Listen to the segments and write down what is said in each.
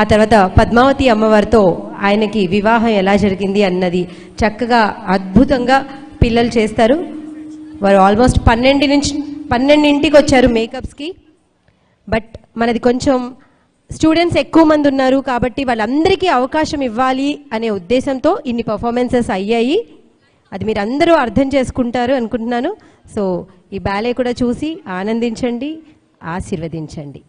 ఆ తర్వాత పద్మావతి అమ్మవారితో ఆయనకి వివాహం ఎలా జరిగింది అన్నది చక్కగా అద్భుతంగా పిల్లలు చేస్తారు. వారు ఆల్మోస్ట్ 12ంటికి వచ్చారు మేకప్స్కి. బట్ మనది కొంచెం స్టూడెంట్స్ ఎక్కువ మంది ఉన్నారు కాబట్టి వాళ్ళందరికీ అవకాశం ఇవ్వాలి అనే ఉద్దేశంతో ఇన్ని పర్ఫార్మెన్సెస్ అయ్యాయి. అది మీరు అందరూ అర్థం చేసుకుంటారు అనుకుంటున్నాను. సో ఈ బ్యాలే కూడా చూసి ఆనందించండి, ఆశీర్వదించండి.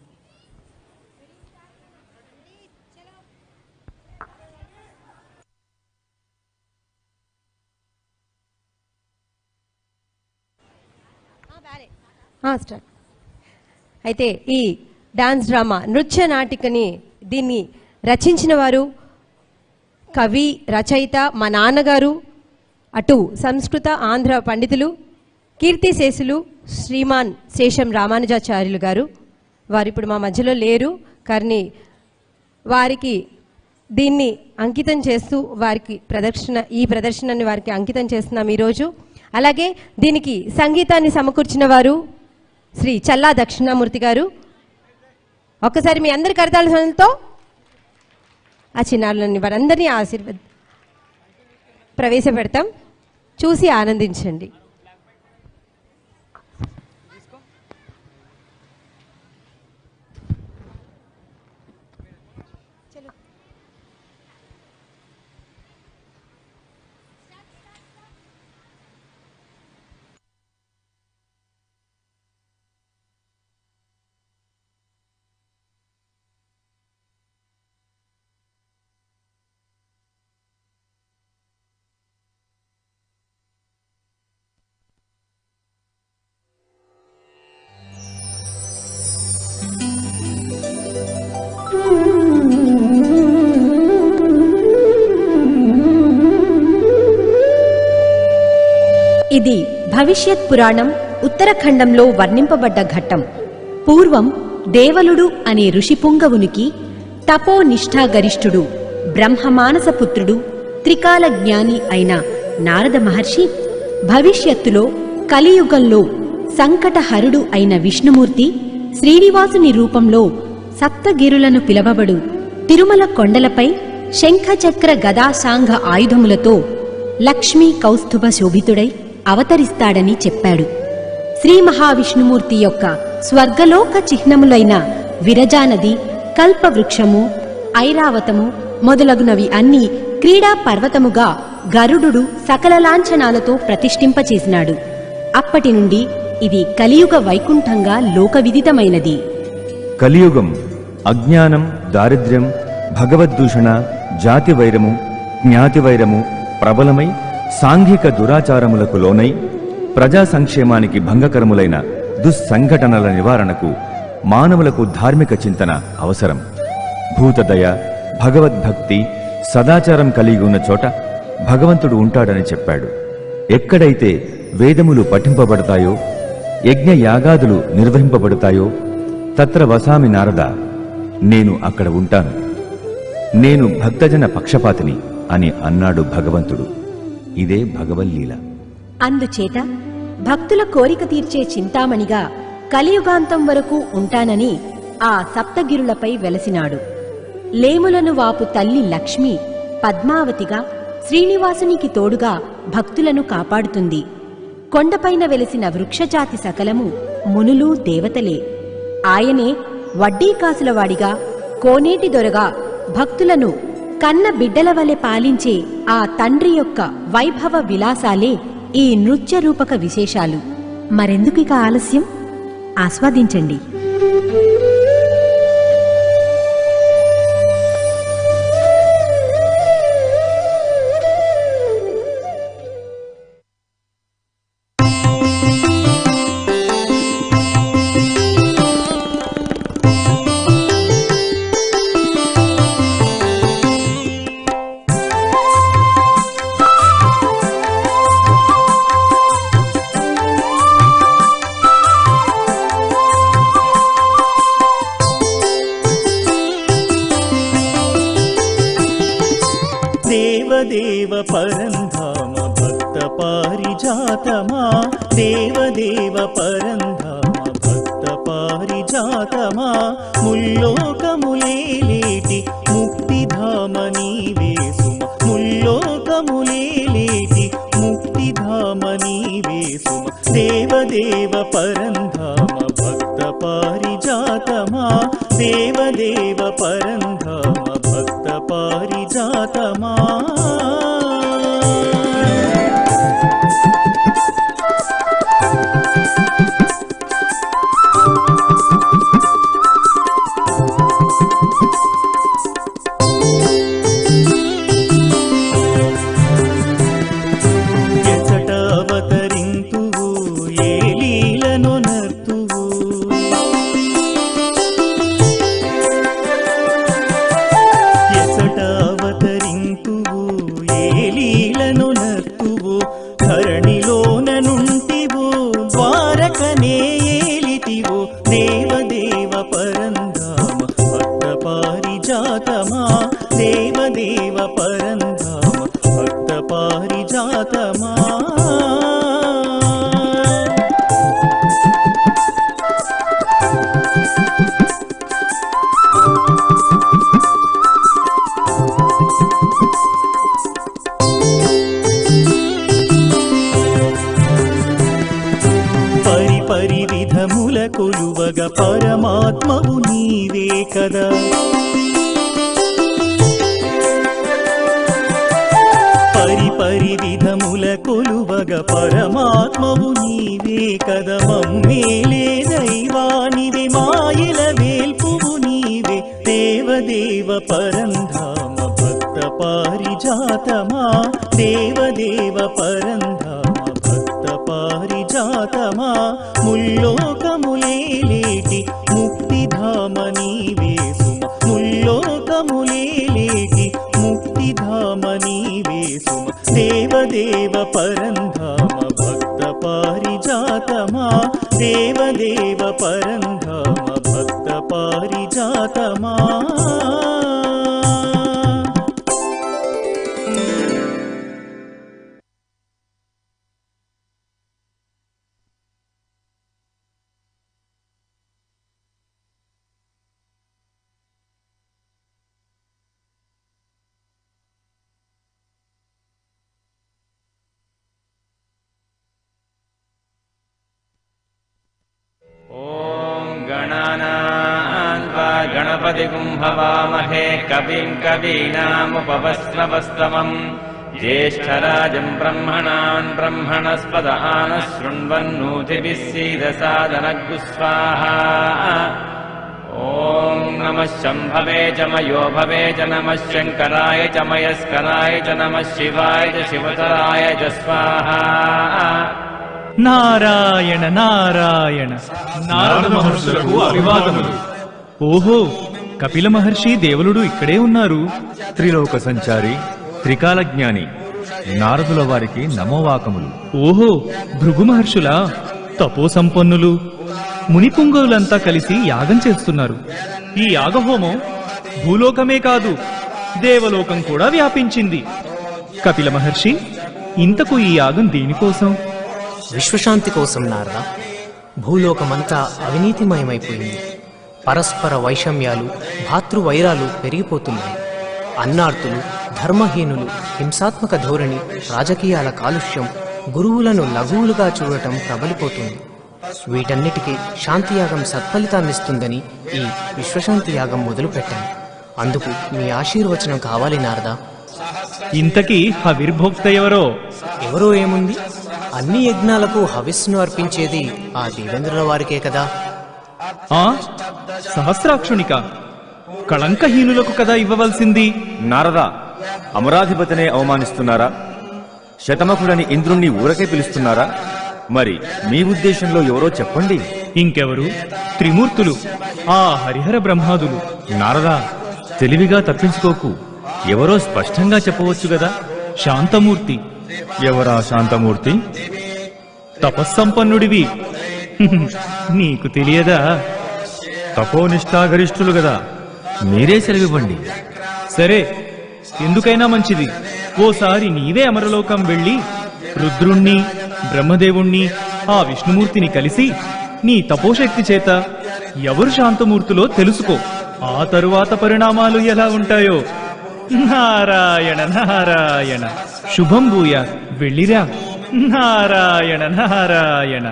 స్టార్ట్. అయితే ఈ డాన్స్ డ్రామా నృత్య నాటికని దీన్ని రచించిన వారు కవి రచయిత మా నాన్నగారు, అటు సంస్కృత ఆంధ్ర పండితులు కీర్తిశేషులు శ్రీమాన్ శేషం రామానుజాచార్యులు గారు. వారు ఇప్పుడు మా మధ్యలో లేరు కానీ వారికి దీన్ని అంకితం చేస్తూ వారికి ఈ ప్రదర్శనని వారికి అంకితం చేస్తున్నాం ఈరోజు. అలాగే దీనికి సంగీతాన్ని సమకూర్చిన వారు శ్రీ చల్లా దక్షిణామూర్తి గారు. ఒక్కసారి మీ అందరి కరతాళతో ఆ చిన్నారులని వారందరినీ ప్రవేశపెడతాం, చూసి ఆనందించండి. ఇది భవిష్యత్ పురాణం ఉత్తరాఖండంలో వర్ణింపబడ్డ ఘట్టం. పూర్వం దేవలుడు అనే ఋషిపుంగవునికి తపోనిష్ఠాగరిష్ఠుడు బ్రహ్మమానసపుత్రుడు త్రికాల జ్ఞాని అయిన నారద మహర్షి భవిష్యత్తులో కలియుగంలో సంకటహరుడు అయిన విష్ణుమూర్తి శ్రీనివాసుని రూపంలో సప్తగిరులను పిలవబడు తిరుమల కొండలపై శంఖచక్ర గదాశాంఘ ఆయుధములతో లక్ష్మీ కౌస్తుభ శోభితుడై అవతరిస్తాడని చెప్పాడు. శ్రీ మహావిష్ణుమూర్తి యొక్క స్వర్గలోక చిహ్నములైన విరజానది, కల్పవృక్షము, ఐరావతము మొదలగునవి అన్నీ క్రీడా పర్వతముగా గరుడు సకల లాంఛనాలతో ప్రతిష్ఠింపచేసినాడు. అప్పటి నుండి ఇది కలియుగ వైకుంఠంగా లోకవిదితమైనది. కలియుగం అజ్ఞానం, దారిద్ర్యం, భగవద్దూషణ, జాతివైరము, జ్ఞాతివైరము ప్రబలమై సాంఘిక దురాచారములకు లోనై ప్రజా సంక్షేమానికి భంగకరములైన దుస్సంఘటనల నివారణకు మానవులకు ధార్మిక చింతన అవసరం. భూతదయ, భగవద్భక్తి, సదాచారం కలిగి ఉన్న చోట భగవంతుడు ఉంటాడని చెప్పాడు. ఎక్కడైతే వేదములు పఠింపబడతాయో, యజ్ఞ యాగాదులు నిర్వహింపబడతాయో తత్ర వసామి నారద, నేను అక్కడ ఉంటాను. నేను భక్తజన పక్షపాతిని అని అన్నాడు భగవంతుడు. ఇదే భగవల్లీల. అందుచేత భక్తుల కోరిక తీర్చే చింతామణిగా కలియుగాంతం వరకు ఉంటానని ఆ సప్తగిరులపై వెలసినాడు. లేములను వాపు తల్లి లక్ష్మి పద్మావతిగా శ్రీనివాసునికి తోడుగా భక్తులను కాపాడుతుంది. కొండపైన వెలసిన వృక్షజాతి సకలము మునులు దేవతలే. ఆయనే వడ్డీ కాసులవాడిగా, కోనేటి దొరగా భక్తులను కన్న బిడ్డల వలె పాలించే ఆ తండ్రి యొక్క వైభవ విలాసాలే ఈ నృత్య రూపక విశేషాలు. మరెందుకిక ఆలస్యం? ఆస్వాదించండి. దేవదేవ పరంధామ భక్త పారిజాతమా, దేవదేవ పరంధామ భక్త పారిజాతమా, ముల్లోకములేటి పరంధామ భక్త పారిజాతమా ఎచట అవతరింతువు ఏ లీలను నర్తువు ఎచట అవతరింతువు ఏ లీలను నర్తువు ధరణిలోన నుంటివు ద్వారకనే ఏలితివు దేవదేవ పరంధామ భక్త పారిజాతమా దేవదేవ పరంధామ భక్త పారిజాతమా పరిపరి విధముల కొలువగ పరమాత్మవు నీవే కదా పరిపరి విధముల కొలువగ పరమాత్మవు నీవే కదా మమ్మేలే దైవానివే మాయల వేల్పువు నీవే దేవదేవ పరంధామ భక్త పారిజాతమా దేవదేవ పరంధామ భక్త పారిజాతమా ముల్లోకములేలేటి ముక్తిధామ నీవే సుమ ముల్లోకములేలేటి ముక్తిధామ నీవే సుమ దేవదేవ పరంధామ భక్త పారిజాతమా దేవదేవ పరంధామ భక్త పారిజాతమా गणानान्वा गणपतिगुं हवामहे कविं कवीनामुपवस्त्रवस्तमम् ज्येष्ठराजं ब्रह्मणान् ब्रह्मणस्पद आनः शृण्वन्नोतिभिः सीदसादनग्गुस्वाहा ॐ नमः शम्भवे च मयो भवे च नमः शङ्कराय च मयस्कराय च नमः शिवाय च शिवतराय च स्वाहा నారాయణ నారాయణ నారద మహర్షులకు అభివాదములు. ఓహో, కపిల మహర్షి దేవులుడు ఇక్కడే ఉన్నారు. త్రిలోక సంచారి త్రికాల జ్ఞాని నారదుల వారికి నమోవాకములు. ఓహో, భృగు మహర్షులా? తపో సంపన్నులు. మునిపుంగవులంతా కలిసి యాగం చేస్తున్నారు. ఈ యాగహోమం భూలోకమే కాదు, దేవలోకం కూడా వ్యాపించింది. కపిల మహర్షి, ఇంతకు ఈ యాగం దేనికోసం? విశ్వశాంతి కోసం నారద. భూలోకమంతా అవినీతిమయమైపోయింది. పరస్పర వైషమ్యాలు, భాతృవైరాలు పెరిగిపోతున్నాయి. అన్నార్తులు, ధర్మహీనులు, హింసాత్మక ధోరణి, రాజకీయాల కాలుష్యం, గురువులను లఘువులుగా చూడటం ప్రబలిపోతుంది. వీటన్నిటికీ శాంతియాగం సత్ఫలితాన్నిస్తుందని ఈ విశ్వశాంతి యాగం మొదలుపెట్టాను. అందుకు మీ ఆశీర్వచనం కావాలి నారద. ఇంతకీ హవిర్భోక్త ఎవరో? ఎవరో ఏముంది, అన్ని యజ్ఞాలకు హవిస్సును అర్పించేది ఆ దేవేంద్రుల వారికే కదా. ఆ సహస్రాక్షునిక కళంకహీనులకు కదా ఇవ్వవలసింది. నారద, అమరాధిపతినే అవమానిస్తున్నారా? శతమకుడని ఇంద్రుణ్ణి ఊరకే పిలుస్తున్నారా? మరి మీ ఉద్దేశంలో ఎవరో చెప్పండి. ఇంకెవరు? త్రిమూర్తులు, ఆ హరిహర బ్రహ్మాదులు. నారదా, తెలివిగా తప్పించుకోకు. ఎవరో స్పష్టంగా చెప్పవచ్చు గదా. శాంతమూర్తి. ఎవరా శాంతమూర్తి? తపస్సంపన్నుడివి. నీకు తెలియదా? తపోనిష్టాగరిష్ఠులు గదా, మీరే సెలవివ్వండి. సరే, ఎందుకైనా మంచిది. ఓసారి నీవే అమరలోకం వెళ్ళి రుద్రుణ్ణి, బ్రహ్మదేవుణ్ణి, ఆ విష్ణుమూర్తిని కలిసి నీ తపోశక్తి చేత ఎవరు శాంతమూర్తులో తెలుసుకో. ఆ తరువాత పరిణామాలు ఎలా ఉంటాయో. నారాయణ నారాయణ. శుభం భూయ, వెళ్ళిరా. నారాయణ నారాయణ.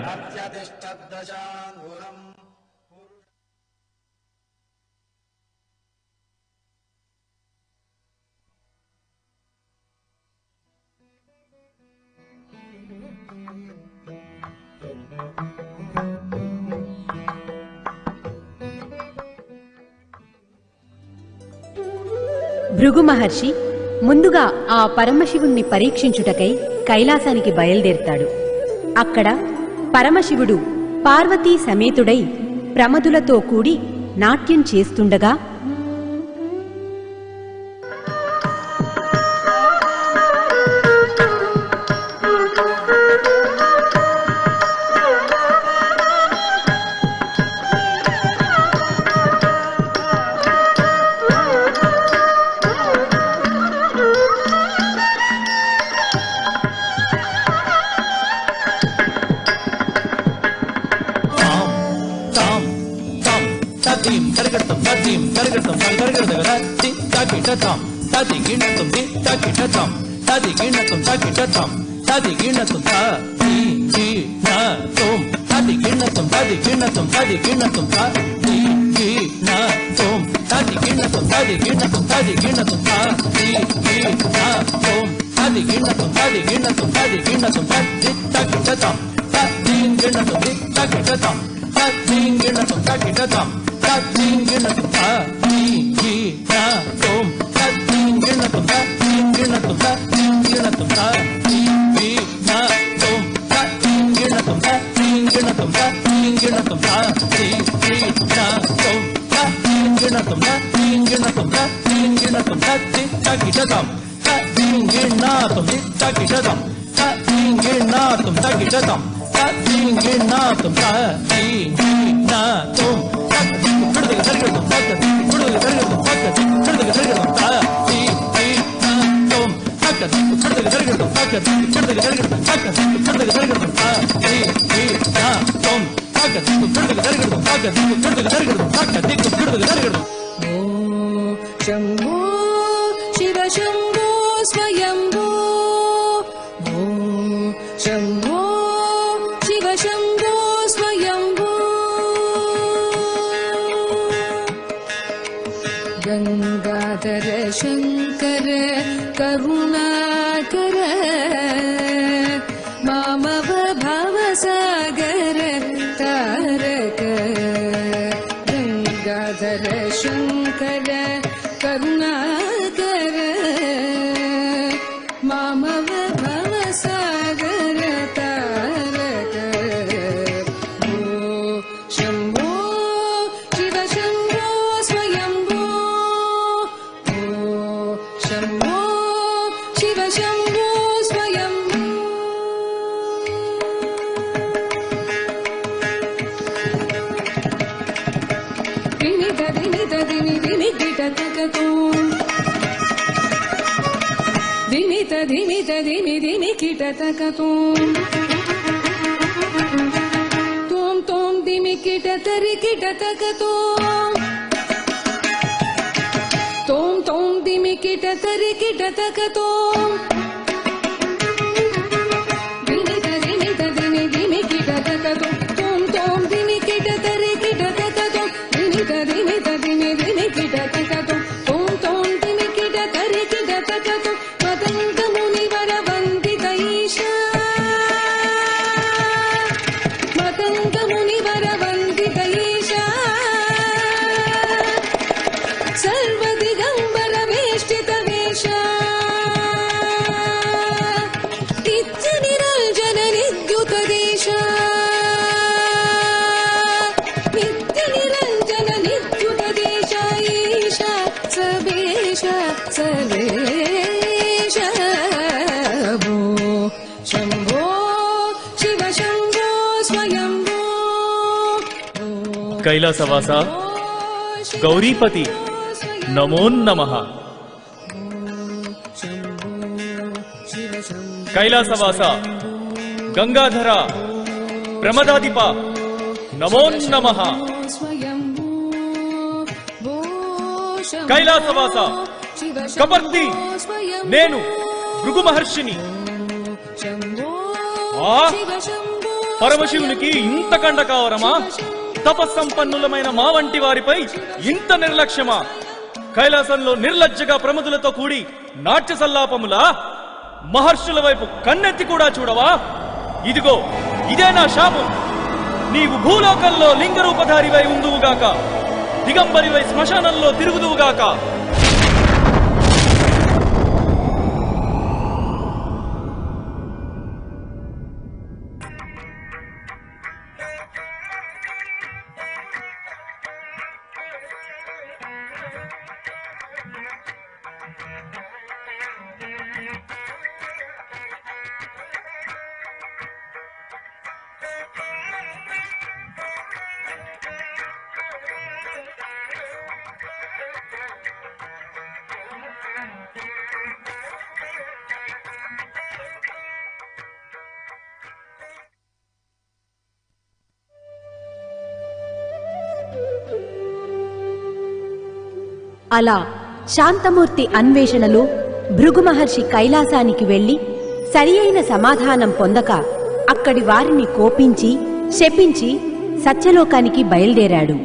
భృగు మహర్షి ముందుగా ఆ పరమశివుణ్ణి పరీక్షించుటకై కైలాసానికి బయలుదేరుతాడు. అక్కడ పరమశివుడు పార్వతీ సమేతుడై ప్రమదులతో కూడి నాట్యం చేస్తుండగా శంభో శివ శంభో స్వయంభో శంభో శివ శంభో స్వయంభో గంగాధర శంకర కరుణాకర మామవ భవసాగర తారక గంగాధర శంకర కరుణాకర మామవ భవసాగర తారక శంభో శివ శంభో స్వయంభో శంభో శివ శంభో స్వయంభో ధిమి కిటతకతో తోం తోం ధిమి కిటతరి కిటతకతో తోం తోం ధిమి కిటతరి కిటతకతో ధిమి కిటతకతో తోం తోం ధిమి కిటతరి కిటతకతో ధిమి కిటతకతో తోం తోం ధిమి కిటతరి కిటతకతో కైలాసవాస గౌరీపతి నమో నమః. కైలాసవాస గంగాధర ప్రమదాధిప నమో నమః. కైలాసవాస కపర్తి నేను భృగు మహర్షిని. పరమశివునికి ఇంత కండ కావరమా? తపస్సంపన్నులమైన మా వంటి వారిపై ఇంత నిర్లక్ష్యమా? కైలాసంలో నిర్లజ్జగా ప్రమదులతో కూడి నాట్య సల్లాపములా? మహర్షుల వైపు కన్నెత్తి కూడా చూడవా? ఇదిగో ఇదే నా శాపం. నీవు భూలోకంలో లింగరూపధారివై ఉందువుగాక, దిగంబరివై శ్మశానంలో తిరుగుదువుగాక. అలా శాంతమూర్తి అన్వేషణలో భృగు మహర్షి కైలాసానికి వెళ్లి సరి అయిన సమాధానం పొందక అక్కడి వారిని కోపించి శపించి సత్యలోకానికి బయలుదేరాడు.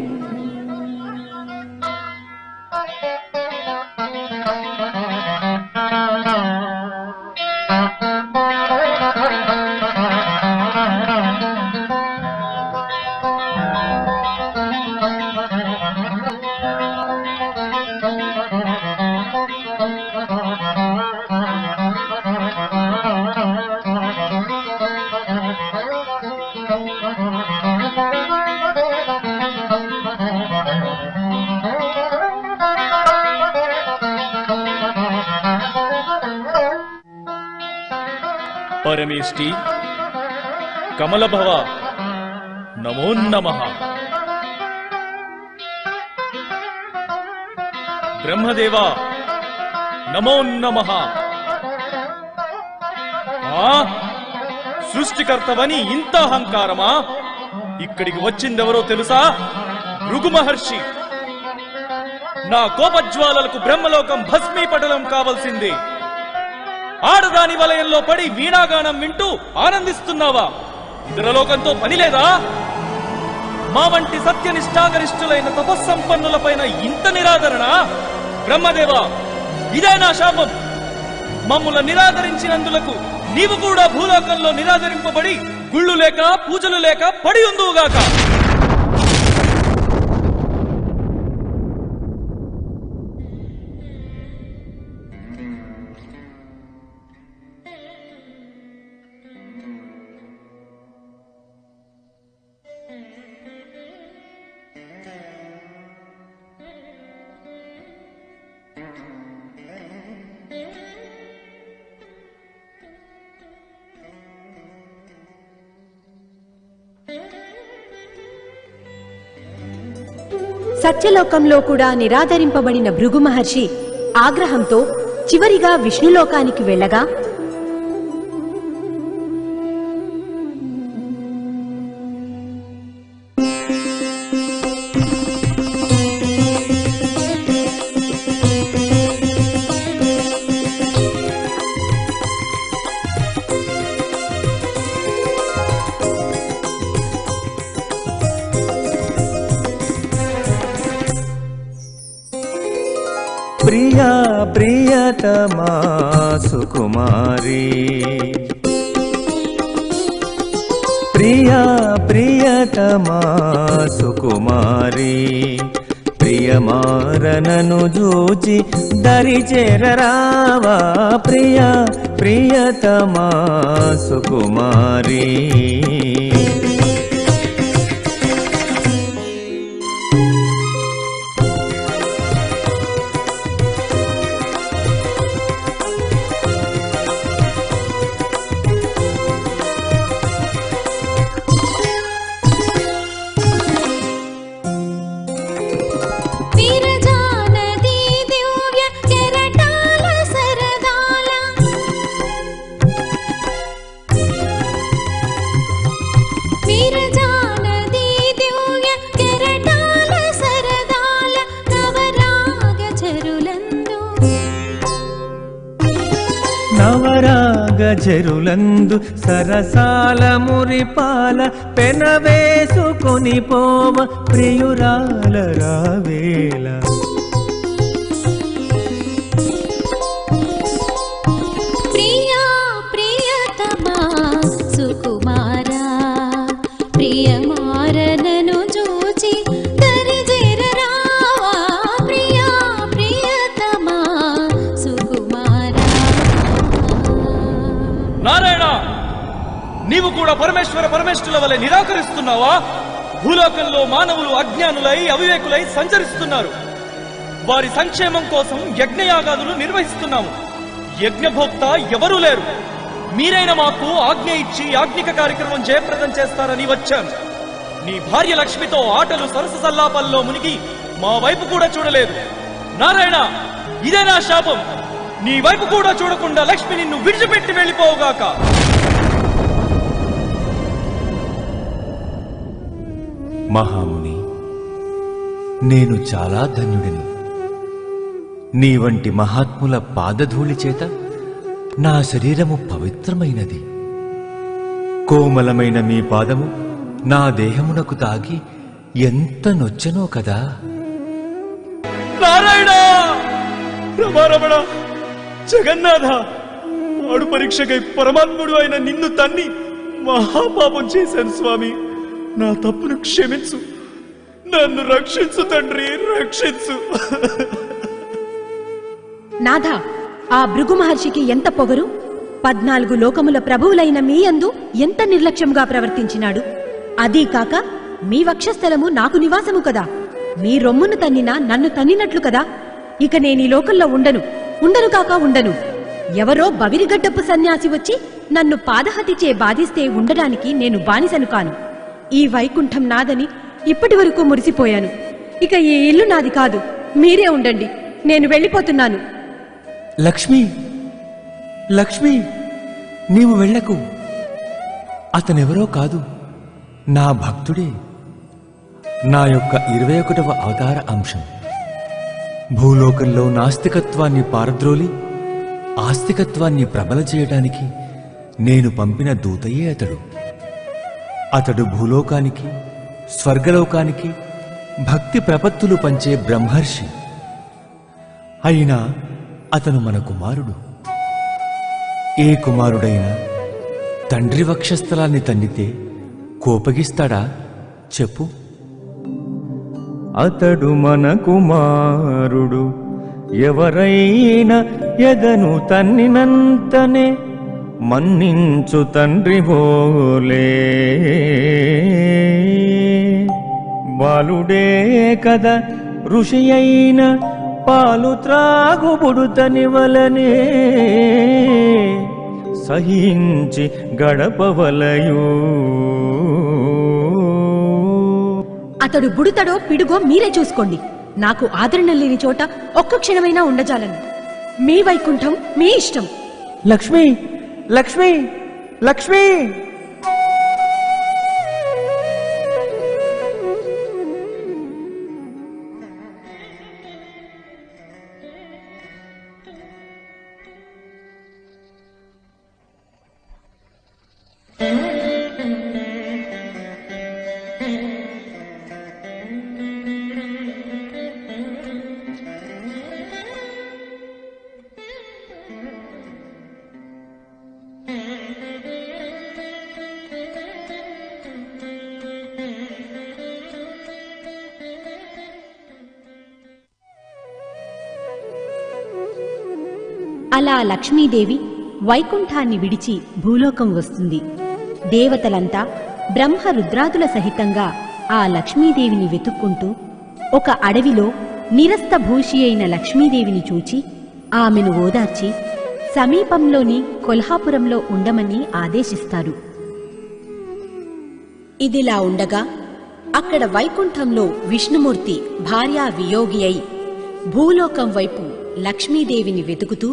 పరమేష్టి కమలభవ నమో నమః. బ్రహ్మదేవా నమో నమః. సృష్టికర్తవని ఇంత అహంకారమా? ఇక్కడికి వచ్చిందెవరో తెలుసా? భృగు మహర్షి. నా కోపజ్వాలలకు బ్రహ్మలోకం భస్మీపటలం కావలసింది. ఆడదాని వలయంలో పడి వీణాగానం వింటూ ఆనందిస్తున్నావా? ఇతరలోకంతో పని లేదా? మా వంటి సత్యనిష్టాగరిష్ఠులైన తపస్సంపన్నులపైన ఇంత నిరాదరణ? బ్రహ్మదేవా, ఇదే నా శాపం. మమ్ముల నిరాదరించినందులకు నీవు కూడా భూలోకంలో నిరాదరింపబడి గుళ్ళు లేక పూజలు లేక పడి ఉందువుగాక. సత్యలోకంలో కూడా నిరాదరింపబడిన భృగు మహర్షి ఆగ్రహంతో చివరిగా విష్ణులోకానికి వెళ్ళగా ప్రియా ప్రియతమా సుకుమారి, ప్రియా ప్రియతమా సుకుమారి, ప్రియమారనను జూచి దరి చేరరావా. ప్రియా ప్రియతమా సుకుమారి. నవరాగజరులందు సరసాల మురిపాల పెనవేసుకొని పోవ ప్రియురాల రావేళ. ప్రియా ప్రియతమా సుకుమారా, ప్రియమారనను జూచి దరి చేరరావా. ప్రియా ప్రియతమా సుకుమారా. నారాయణ, నీవు కూడా పరమేశ్వరుల వలె నిరాకరిస్తున్నావా? భూలోకంలో మానవులు అజ్ఞానులై అవివేకులై సంచరిస్తున్నారు. వారి సంక్షేమం కోసం యజ్ఞయాగాదులు నిర్వహిస్తున్నాము. యజ్ఞభోక్త ఎవరూ లేరు. మీరైనా మాకు ఆజ్ఞ ఇచ్చి యాజ్ఞిక కార్యక్రమం జయప్రదం చేస్తారని వచ్చాను. నీ భార్య లక్ష్మితో ఆటలు సరస సల్లాపాల్లో మునిగి మా వైపు కూడా చూడలేదు. నారాయణ, ఇదే నా శాపం. నీ వైపు కూడా చూడకుండా లక్ష్మి నిన్ను విడిచిపెట్టి వెళ్ళిపోవుగాక. మహాముని, నేను చాలా ధన్యుడిని. నీ వంటి మహాత్ముల పాదధూళి చేత నా శరీరము పవిత్రమైనది. కోమలమైన మీ పాదము నా దేహమునకు తాగి ఎంత నొచ్చెనో కదా. నారాయణ, రమారమణ, జగన్నాథ, ఆడు పరీక్షకై పరమాత్ముడు అయిన నిన్ను తన్ని మహాపాపం చేశాను స్వామి. నా తప్పును క్షమించు. నన్ను రక్షించు తండ్రి, రక్షించు. నాథ, ఆ భృగు మహర్షికి ఎంత పొగరు! 14 లోకముల ప్రభువులైన మీ యందు ఎంత నిర్లక్ష్యంగా ప్రవర్తించినాడు. అదీ కాక మీ వక్షస్థలము నాకు నివాసము కదా. మీ రొమ్మును తన్నినా నన్ను తన్నినట్లు కదా. ఇక నేనీ లోకంలో ఉండను కాక ఉండను. ఎవరో బవిరిగడ్డపు సన్యాసి వచ్చి నన్ను పాదహతిచే బాధిస్తే ఉండడానికి నేను బానిసను కాను. ఈ వైకుంఠం నాదని ఇప్పటి వరకు మురిసిపోయాను. ఇక ఈ ఇల్లు నాది కాదు. మీరే ఉండండి. నేను వెళ్ళిపోతున్నాను. లక్ష్మి, లక్ష్మి, నీవు వెళ్ళకు. అతనెవరో కాదు, నా భక్తుడే. నా యొక్క 21వ అవతార అంశం. భూలోకంలో నాస్తికత్వాన్ని పారద్రోలి ఆస్తికత్వాన్ని ప్రబల చేయడానికి నేను పంపిన దూతయే అతడు. అతడు భూలోకానికి, స్వర్గలోకానికి భక్తి ప్రపత్తులు పంచే బ్రహ్మర్షి. అయినా అతను మన కుమారుడు. ఏ కుమారుడైనా తండ్రి వక్షస్థలాన్ని తన్నితే కోపగిస్తాడా చెప్పు? అతడు మన కుమారుడు. ఎవరైనా ఎదను తన్నినంతనే మన్నించు తండ్రి బోలే. బాలుడే కదా ఋషి అయిన పాలు త్రాగుబుడుతని వలనే సహించి గడపవలయు. అతడు బుడతడో పిడుగో మీరే చూసుకోండి. నాకు ఆదరణ లేని చోట ఒక్క క్షణమైనా ఉండజాలను. మీ వైకుంఠం మీ ఇష్టం. లక్ష్మి, లక్ష్మి, లక్ష్మి! అలా లక్ష్మీదేవి వైకుంఠాన్ని విడిచి భూలోకం వస్తుంది. దేవతలంతా బ్రహ్మ రుద్రాదుల సహితంగా ఆ లక్ష్మీదేవిని వెతుక్కుంటూ ఒక అడవిలో నిరస్తభూషి అయిన లక్ష్మీదేవిని చూచి ఆమెను ఓదార్చి సమీపంలోని కొల్హాపురంలో ఉండమని ఆదేశిస్తారు. ఇదిలా ఉండగా అక్కడ వైకుంఠంలో విష్ణుమూర్తి భార్యా వియోగి అయి భూలోకం వైపు లక్ష్మీదేవిని వెతుకుతూ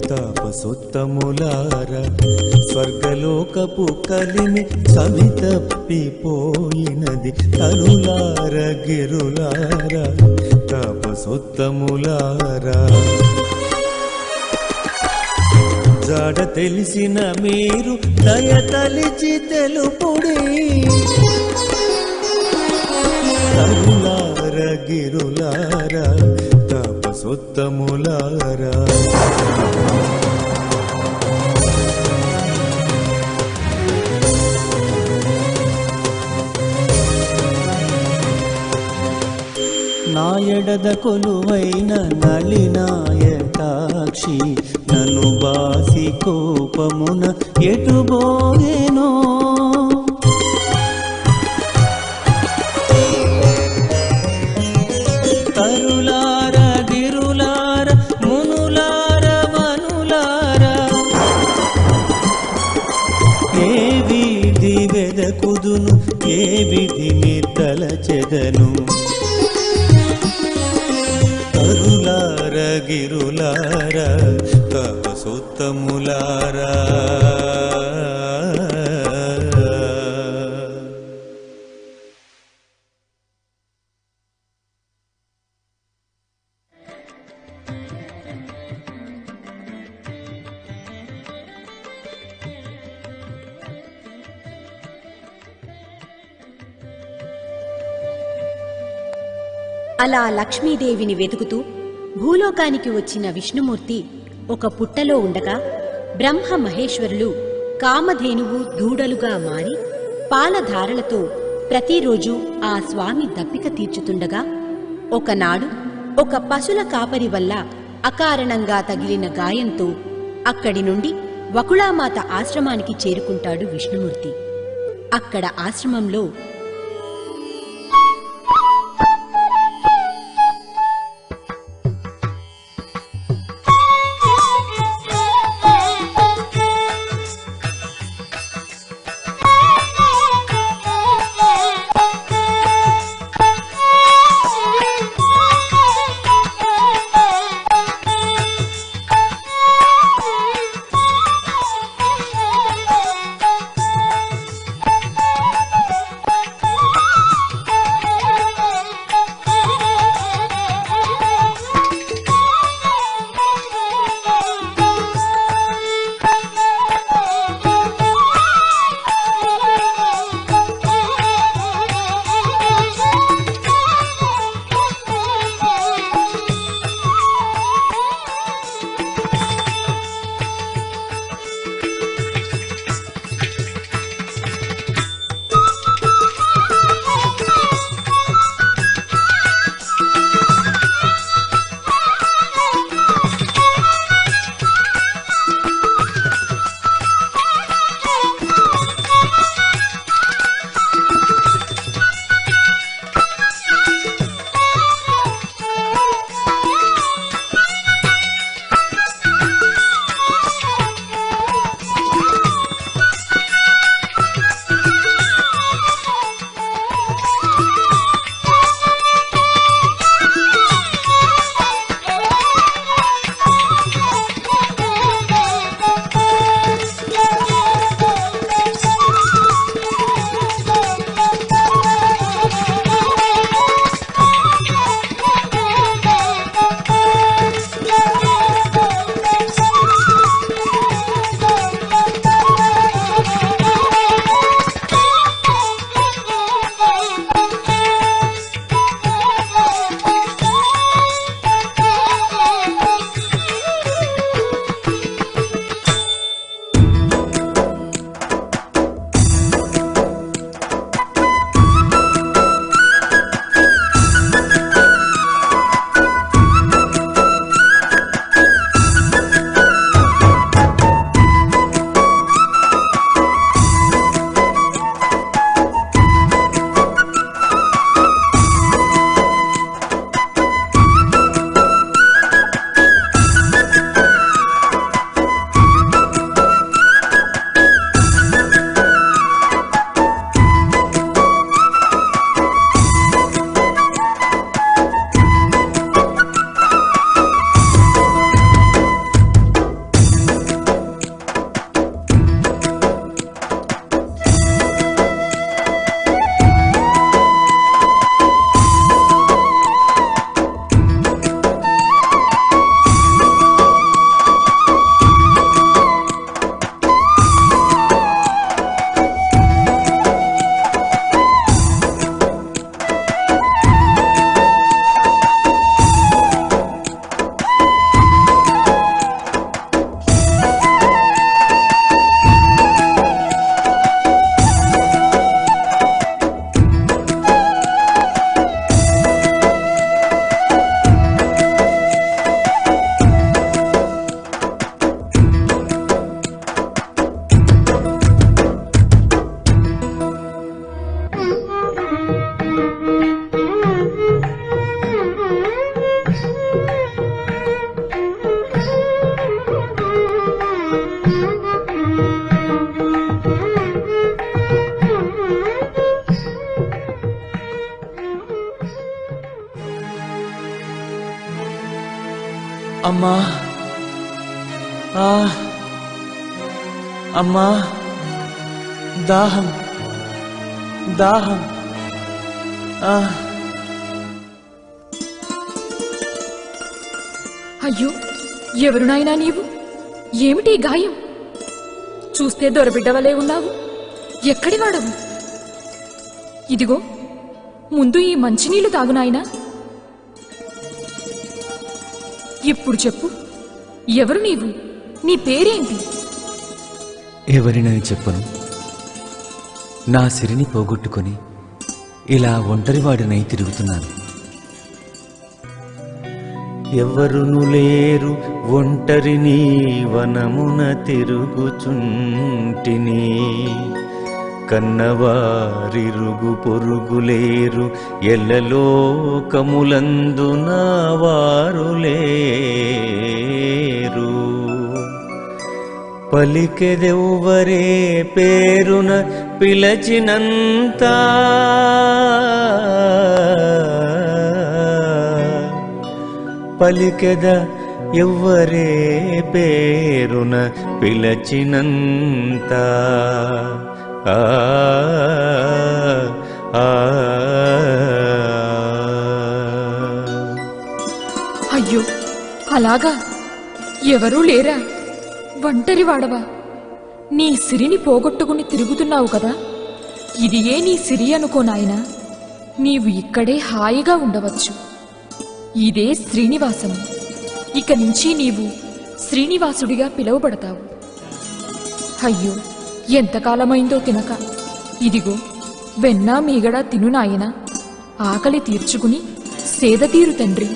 తపసొత్తములార స్వర్గలోకపు కలిమి సవి తప్పిపోయినది. తరులార గిరులార తపసొత్తములార జాడ తెలిసిన మీరు దయ తలిచి తెలుపుడి. తరులార గిరులార తపసొత్తములార నాయడద కొలువైన నళినాయకాక్షి నన్ను బాసి కోపమున ఎటుబోగెనో తరులార గిరులార మునులార వనులార ఏ విధి వెదకుదును ఏ విధిని తలచెదను తరులార గిరులార తపసోత్తములారా అలా లక్ష్మీదేవిని వెతుకుతూ భూలోకానికి వచ్చిన విష్ణుమూర్తి ఒక పుట్టలో ఉండగా బ్రహ్మ మహేశ్వరులు కామధేనువు దూడలుగా మారి పాలధారలతో ప్రతిరోజు ఆ స్వామి దప్పిక తీర్చుతుండగా ఒకనాడు ఒక పశుల కాపరి వల్ల అకారణంగా తగిలిన గాయంతో అక్కడి నుండి వకుళామాత ఆశ్రమానికి చేరుకుంటాడు విష్ణుమూర్తి. అక్కడ ఆశ్రమంలో అమ్మా ఆ అమ్మా దాహం దాహం ఆ అయ్యో, ఎవరు నాయనా నీవు? ఏమిటి గాయం? చూస్తే దొరబిడ్డవలే ఉన్నావు. ఎక్కడి వాడవు? ఇదిగో ముందు ఈ మంచినీళ్లు తాగు నాయనా. ఇప్పుడు చెప్పు, ఎవరు నీవు? నీ పేరేంటి? ఎవరినని చెప్పను. నా సిరిని పోగొట్టుకొని ఇలా ఒంటరివాడినై తిరుగుతున్నాను. ఎవరును లేరు ఒంటరిని వనమున తిరుగుచుంటిని, కన్నవారిరుగు పొరుగులేరు ఎల్లలోకములందు నా వారు లేరు. పలికెదెవ్వరే పేరున పిలచినంత, పలికెద ఎవ్వరే పేరున పిలచినంత. ఆ ఆ అయ్యో, అలాగా? ఎవరూ లేరా? ఒంటరి వాడవా? నీ సిరిని పోగొట్టుకుని తిరుగుతున్నావు కదా. ఇది ఏ నీ సిరి అనుకో నాయనా. నీవు ఇక్కడే హాయిగా ఉండవచ్చు. ఇదే శ్రీనివాసము. ఇక నుంచి నీవు శ్రీనివాసుడిగా పిలువబడతావు. అయ్యో, ఎంతకాలమైందో తినక. ఇదిగో వెన్న మీగడ తిను నాయనా. ఆకలి తీర్చుకుని సేద తీరు తండ్రి.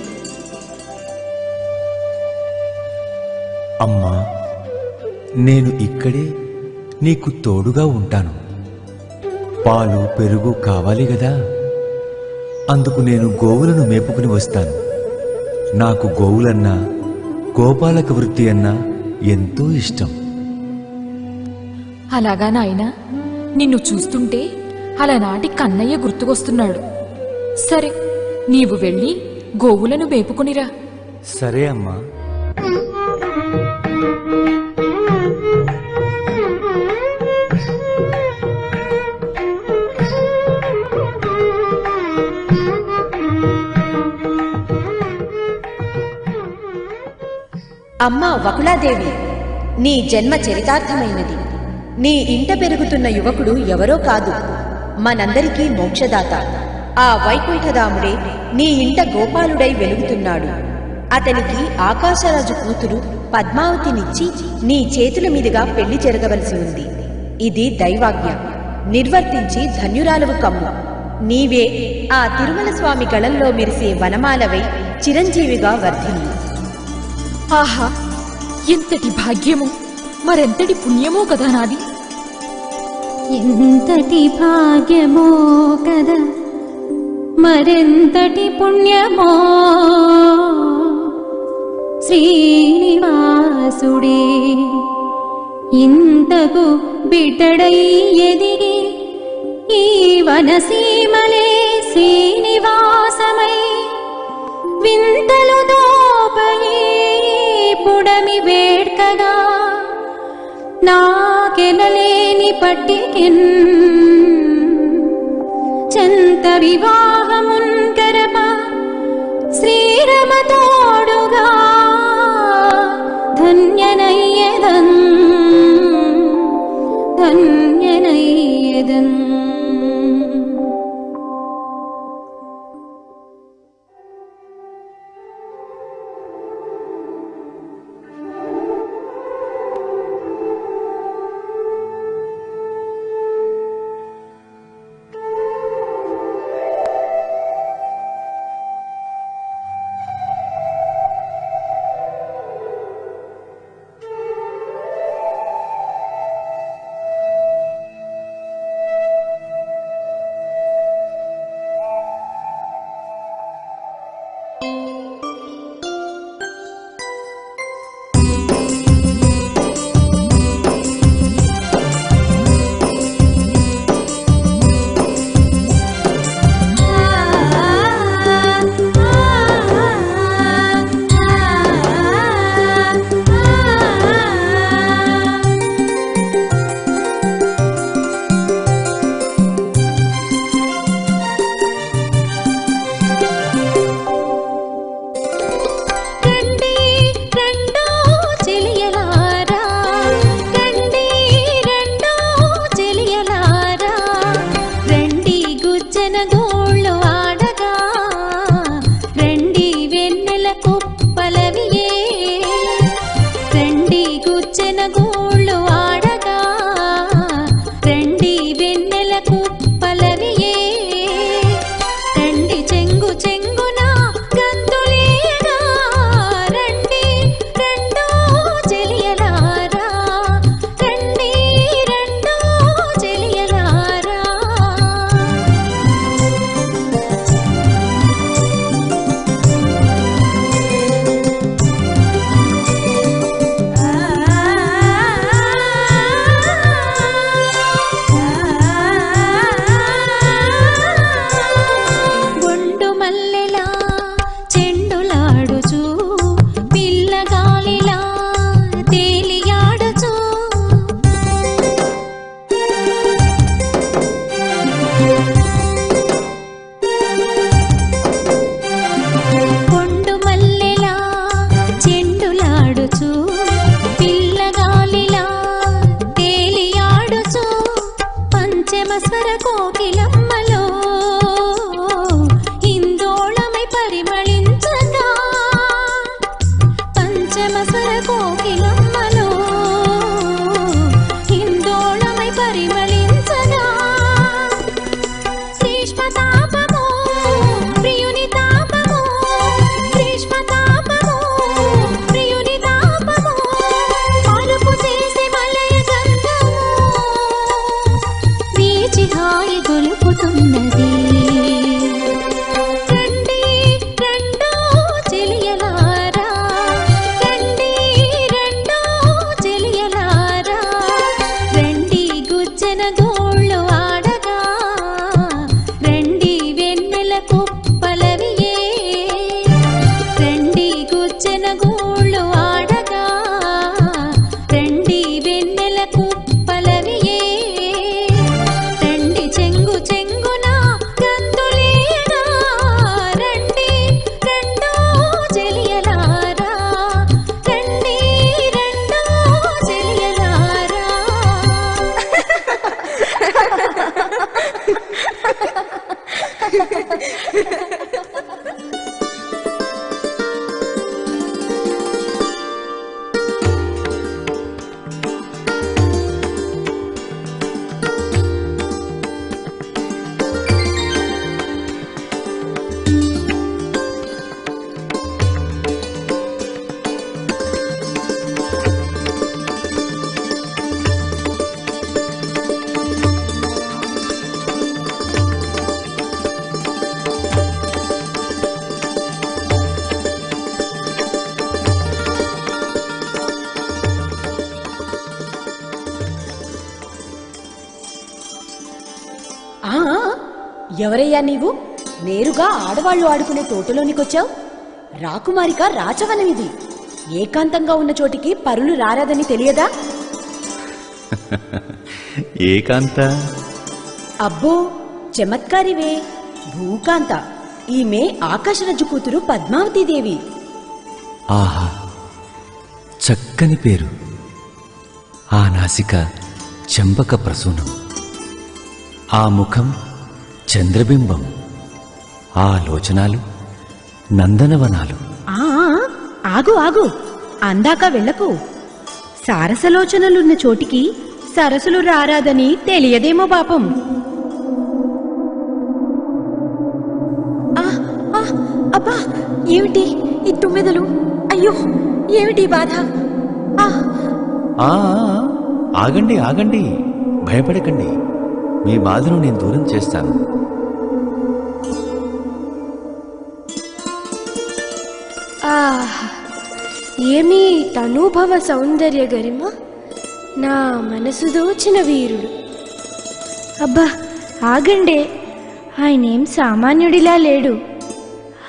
అమ్మా, నేను ఇక్కడే నీకు తోడుగా ఉంటాను. పాలు పెరుగు కావాలి గదా, అందుకు నేను గోవులను మేపుకుని వస్తాను. నాకు గోవులన్నా గోపాలక వృత్తి అన్నా ఎంతో ఇష్టం. అలాగా నాయనా? నిన్ను చూస్తుంటే అలనాటి కన్నయ్య గుర్తుకొస్తున్నాడు. సరే, నీవు వెళ్ళి గోవులను మేపుకునిరా. సరే అమ్మా. అమ్మా వకుళాదేవి, నీ జన్మ చరితార్థమైనది. నీ ఇంట పెరుగుతున్న యువకుడు ఎవరో కాదు, మనందరికీ మోక్షదాత. ఆ వైకుంఠధాముడే నీ ఇంట గోపాలుడై వెలుగుతున్నాడు. అతనికి ఆకాశరాజు కూతురు పద్మావతినిచ్చి నీ చేతుల మీదుగా పెళ్లి జరగవలసి ఉంది. ఇది దైవాజ్ఞ. నిర్వర్తించి ధన్యురాలువు కమ్ము. నీవే ఆ తిరుమల స్వామి గళంలో మెరిసే వనమాలవై చిరంజీవిగా వర్ధిల్లు. ఆహా, ఎంతటి భాగ్యమో, మరెంతటి పుణ్యమో కదా నాది. ఎంతటి భాగ్యమో కదా, మరెంతటి పుణ్యమో. శ్రీనివాసుడే ఇంతకు బిడ్డడై ఎదిగి ఈ వనసీమలే శ్రీనివాసమై వింతలు దోపయి పుడమి వేడ్కగా నాకెనలేని పట్టికిన్ చెంత వివాహమున్ కరప శ్రీరమ తోడుగా ధన్యనయ్యదన్ ధన్యనయ్యదన్. పంచమసుర కోకిలమ్మలో హిందోళమై పరిమళించగా శ్రీష్మతాపము ప్రియుని తాపము శ్రీష్మతాపము ప్రియుని తాపము మరుపు చేసే మలయ గంధము వీచి హాయి గొలుపుతున్నది. రండి రెండో చెలియలారా రండి రెండో చెలియలారా రండి గుజ్జన గోళ్ళు ఆడగా రండి వెన్నెల కుప్పలవియే రండి గుజ్జన గోళ్ళు ఆడగా రండి వెన్నెల కుప్పలవియే రండి చెంగు చెంగున గంతులేయగా రండి రెండో చెలియలారా రండి రెండో చెలియలారా. ఆ, ఎవరయ్యా నీవు? నేరుగా ఆడవాళ్లు ఆడుకునే తోటలోనికొచ్చావు. రాకుమారిక రాచవనమిది. ఏకాంతంగా ఉన్న చోటికి పరులు రారాదని తెలియదా? ఏకాంత అబ్బో, చమత్కారివే. భూకాంత. ఈమె ఆకాశరజ్జు కూతురు పద్మావతీదేవి. ఆహా, చక్కని పేరు. ఆ నాసిక చంపక ప్రసూనం, ఆ ముఖం చంద్రబింబం, ఆ లోచనాలు నందనవనాలు. ఆ, ఆగు ఆగు, అందాక వెళ్ళకు. సారసలోచనలున్న చోటికి సరసులు రారాదని తెలియదేమో పాపం. అబ్బా, ఏమిటి ఈ తుమ్మెదలు? అయ్యో, ఏమిటి ఈ బాధ? ఆ, ఆగండి ఆగండి, భయపడకండి. మీ బాధను నేను దూరం చేస్తాను. ఏమీ తనూభవ సౌందర్య గరిమ, నా మనసు దోచిన వీరుడు. అబ్బా, ఆగండే, ఆయనేం సామాన్యుడిలా లేడు.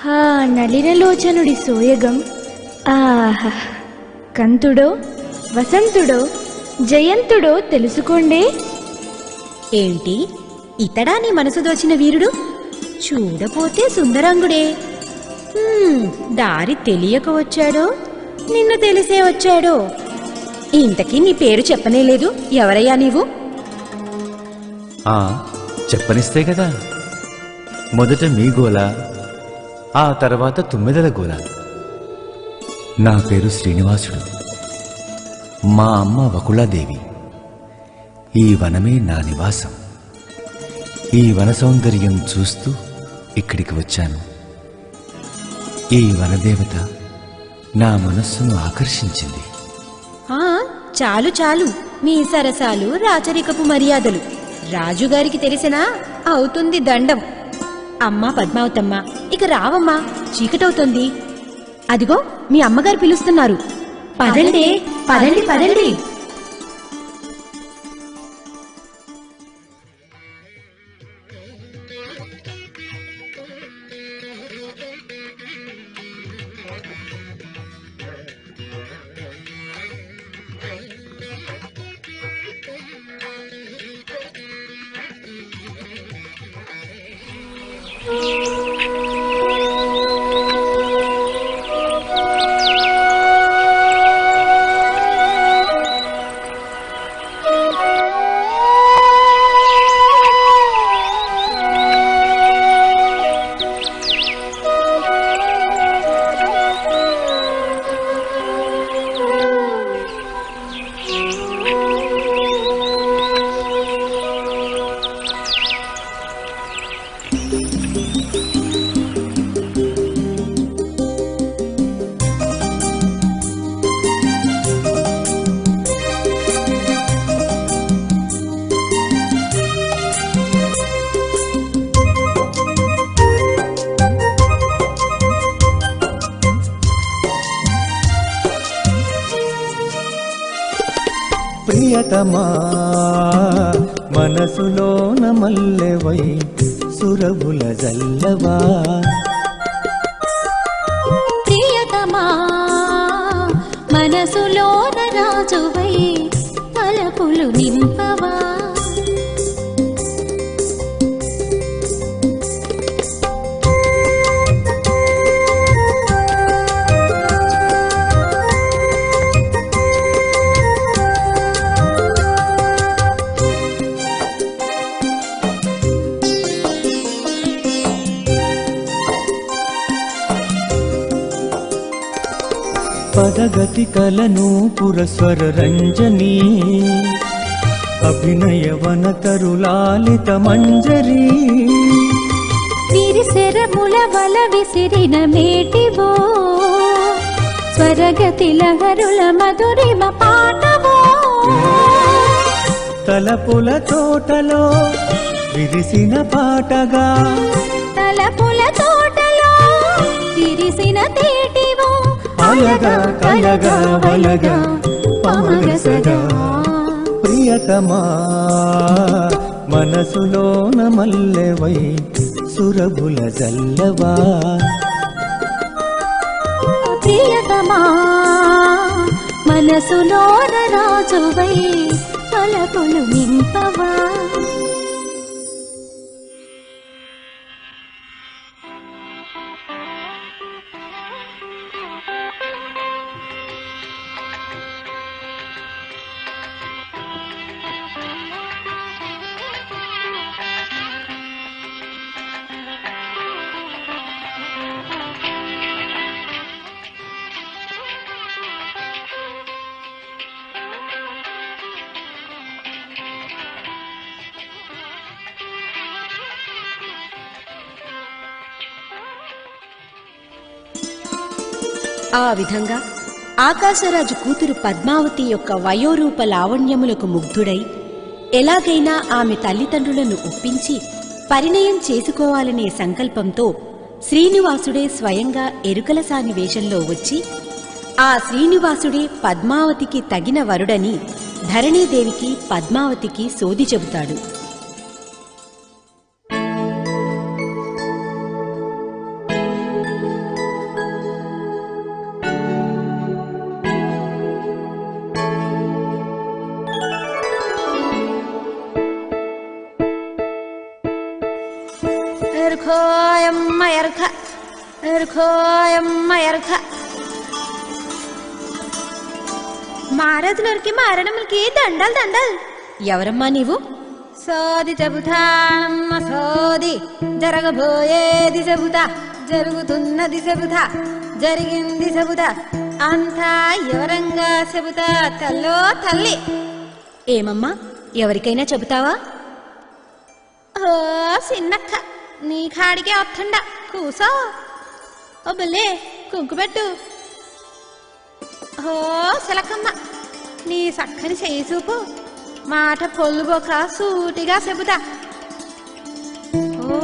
ఆ నలినలోచనుడి సోయగం, ఆహా! కంతుడో వసంతుడో జయంతుడో తెలుసుకోండే. ఏంటి, ఇతడా నీ మనసు దోచిన వీరుడు? చూడపోతే సుందరంగుడే. దారి తెలియక వచ్చాడో నిన్ను తెలిసే వచ్చాడో? ఇంతకీ నీ పేరు చెప్పనేలేదు. ఎవరయ్యా నీవు? చెప్పనిస్తే కదా. మొదట మీ గోల, ఆ తర్వాత తుమ్మెదల గోల. నా పేరు శ్రీనివాసుడు. మా అమ్మ వకుళాదేవి. ఈ వనమే నా నివాసం. ఈ వన సౌందర్యం చూస్తూ ఇక్కడికి వచ్చాను. ఈ వనదేవత నా మనస్సును ఆకర్షించింది. చాలు చాలు, మీ సరసాలు రాచరికపు మర్యాదలు రాజుగారికి తెలిసినా అవుతుంది దండం. అమ్మా పద్మావతమ్మ, ఇక రావమ్మా, చీకటవుతోంది. అదిగో మీ అమ్మగారు పిలుస్తున్నారు. పదండి పదండి పదండి. ప్రియతమా మనసులోన మల్లెవై సురభుల జల్లవా ప్రియతమా మనసులోన రాజువై తలపులు నింపవా పదగతి కలను పురస్వర రంజనీ అభినయవన తరులాలిత మంజరీ విరిసెరముల వల విసిరిన మేటివో స్వరగతి లహరుల మధురిమ పాటవో తలపుల తోటలో విరిసిన పాటగా తలపుల తోటలో విరిసిన తేటివో అలగా కలగా వలగా పమగసగా ప్రియతమా మనసులోన మల్లెవై సురభుల జల్లవా ప్రియతమా మనసులోన రాజువై తలపులు నింపవా ఆ విధంగా ఆకాశరాజు కూతురు పద్మావతి యొక్క వయోరూప లావణ్యములకు ముగ్ధుడై ఎలాగైనా ఆమె తల్లిదండ్రులను ఒప్పించి పరిణయం చేసుకోవాలనే సంకల్పంతో శ్రీనివాసుడే స్వయంగా ఎరుకలసాని వేషంలో వచ్చి ఆ శ్రీనివాసుడే పద్మావతికి తగిన వరుడని ధరణీదేవికి పద్మావతికి సోది చెబుతాడు. మారదులకి మారణములకి దండలు దండలు. ఎవరమ్మా నీవు? సోది చెబుతానమ్మ సోది, జరగబోయేది చెబుతా, జరుగుతున్నది చెబుతా, జరిగింది చెబుతా, అంతా వివరంగా చెబుతా తల్లో తల్లి. ఏమమ్మా, ఎవరికైనా చెబుతావా? ఓ సిన్నక్క, నీ కాడికే వస్తుండ, కూసో. ఓ బుల్లే, కుంకుపెట్టు. ఓ సెలకమ్మ, నీ చక్కని చేయి చూపు, మాట పొల్లుబోక సూటిగా చెబుతా. ఓ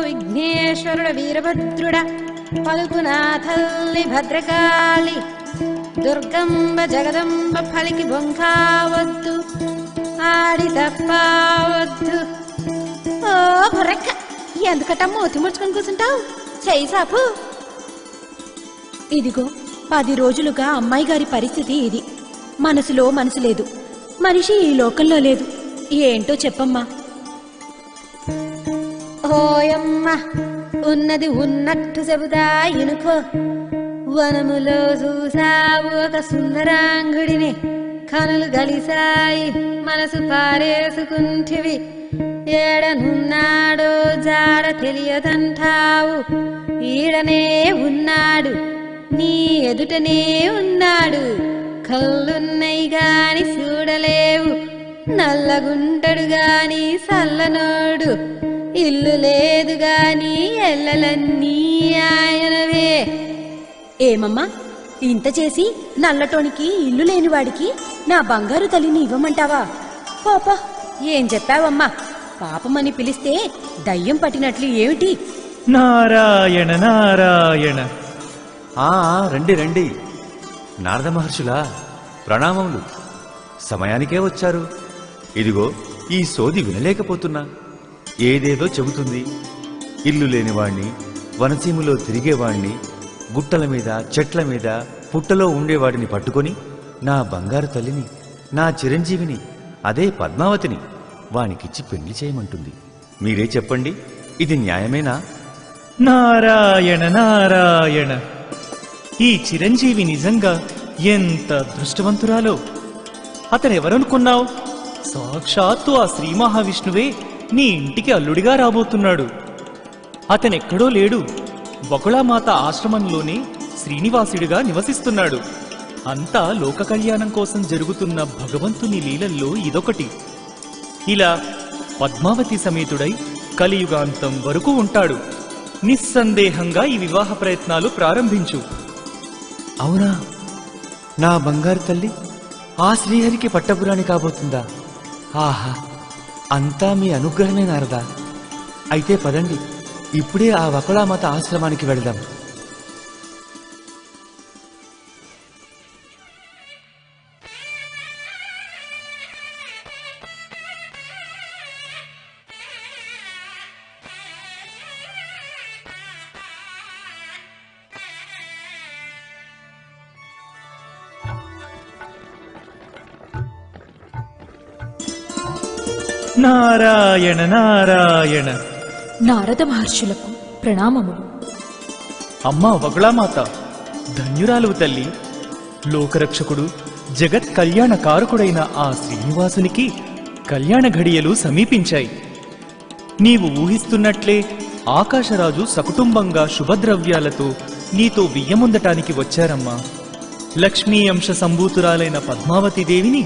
విఘ్నేశ్వరుడ వీరభద్రుడ, పలుకున తల్లి భద్రకాళి, దుర్గంబ జగదంబ ఫలికి బొంకావద్దు, ఆడి తప్పవద్దు. ఓ బుర్రెక్క, ఎందుకట మూతి ముడుచుకొని కూర్చుంటావు? చెయ్యి సాపు. ఇదిగో 10 రోజులుగా అమ్మాయి గారి పరిస్థితి ఇది. మనసులో మనసు లేదు, మనిషి ఈ లోకంలో లేదు. ఏంటో చెప్పమ్మా. ఓయమ్మ, ఉన్నది ఉన్నట్టు చెబుతా ఇనుకో. వనములో చూసావు ఒక సుందరాంగుడిని, కనులు గలిసాయి మనసు పారేసుకుంటివి. ఏడనున్నాడో జాడ తెలియదంటావు, ఈడనే ఉన్నాడు, నీ ఎదుటనే ఉన్నాడు. కళ్ళున్నయి గాని చూడలేవు, నల్లగుంటడు గాని సల్లనోడు, ఇల్లు లేదు గాని ఎల్లలన్నీ ఆయనవే. ఏమమ్మా, ఇంత చేసి నల్లటోనికి ఇల్లు లేనివాడికి నా బంగారు తల్లిని ఇవ్వమంటావా? పాపా, ఏం చెప్పావమ్మా? పాపమని పిలిస్తే దయ్యం పట్టినట్లు ఏమిటి? నారాయణ నారాయణ. రండి రండి, నారద మహర్షులా, ప్రణామములు. సమయానికే వచ్చారు. ఇదిగో ఈ సోది వినలేకపోతున్నా. ఏదేదో చెబుతుంది. ఇల్లు లేనివాణ్ణి, వనసీములో తిరిగేవాణ్ణి, గుట్టల మీద చెట్ల మీద పుట్టలో ఉండేవాడిని పట్టుకొని నా బంగారు తల్లిని, నా చిరంజీవిని, అదే పద్మావతిని వానికిచ్చి పెళ్లి చేయమంటుంది. మీరే చెప్పండి, ఇది న్యాయమేనా? నారాయణ నారాయణ, ఈ చిరంజీవి నిజంగా ఎంత దృష్టవంతురాలో. అతనెవరనుకున్నావు? సాక్షాత్తు ఆ శ్రీ మహావిష్ణువే నీ ఇంటికి అల్లుడిగా రాబోతున్నాడు. అతనెక్కడో లేడు, బకుళామాత ఆశ్రమంలోనే శ్రీనివాసుడిగా నివసిస్తున్నాడు. అంతా లోక కళ్యాణం కోసం జరుగుతున్న భగవంతుని లీలల్లో ఇదొకటి. ఇలా పద్మావతి సమేతుడై కలియుగాంతం వరకు ఉంటాడు. నిస్సందేహంగా ఈ వివాహ ప్రయత్నాలు ప్రారంభించు. అవునా? నా బంగారు తల్లి ఆ శ్రీహరికి పట్టపురాణి కాబోతుందా? ఆహా, అంతా మీ అనుగ్రహమే నారదా. అయితే పదండి, ఇప్పుడే ఆ వకుళామాత ఆశ్రమానికి వెళదాం. నారాయణ నారాయణ. నారద మహర్షులకు ప్రణామములు. అమ్మా వకుళామాత, ధన్యురాలువు తల్లి. లోకరక్షకుడు, జగత్ కళ్యాణ కారకుడైన ఆ శ్రీనివాసునికి కళ్యాణ ఘడియలు సమీపించాయి. నీవు ఊహిస్తున్నట్లే ఆకాశరాజు సకుటుంబంగా శుభద్రవ్యాలతో నీతో వియ్యముందటానికి వచ్చారమ్మా. లక్ష్మీ అంశ సంభూతురాలైన పద్మావతీదేవిని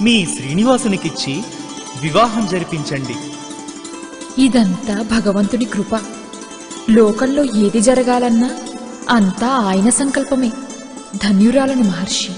మీ శ్రీనివాసునికిచ్చి వివాహం జరిపించండి. ఇదంతా భగవంతుని కృప. లోకంలో ఏది జరగాలన్నా అంతా ఆయన సంకల్పమే. ధన్యురాలను మహర్షి.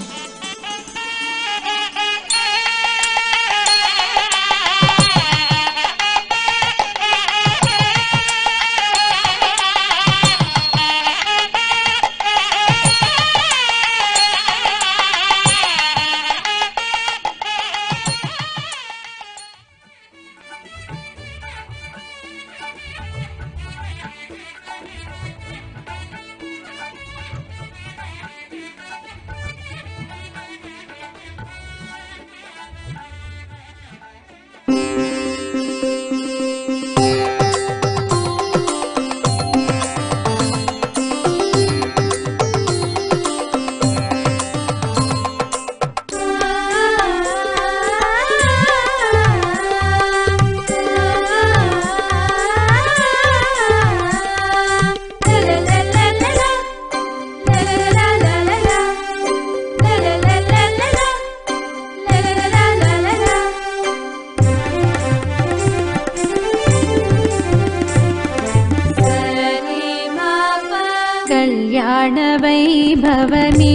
కళ్యాణ వైభవమీ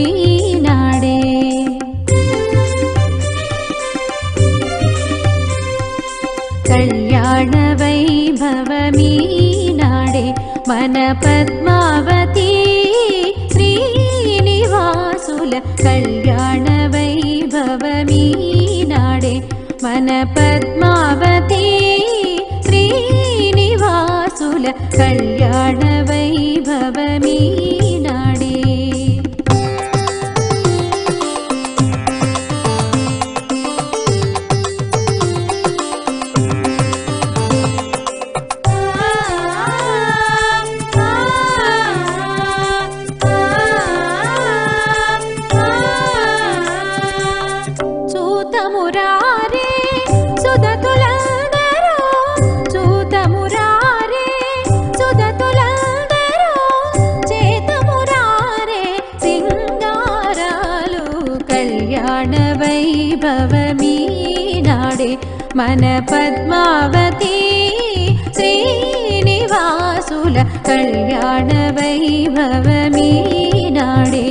నాడే కళ్యాణ వైభవమీ నాడే మన పద్మావతి శ్రీనివాసుల కళ్యాణ వైభవమీ నాడే మన పద్మావతి శ్రీనివాసుల కళ్యాణ వైభవమీ నాడే. చూతమురారే సుదతులందరూ చూతమురారే సుదతులందరూ చేతమురారే సింగారాలు కళ్యాణ వైభవమీ నాడే మన పద్మావతి శ్రీనివాసుల కళ్యాణ వైభవమీ నాడే.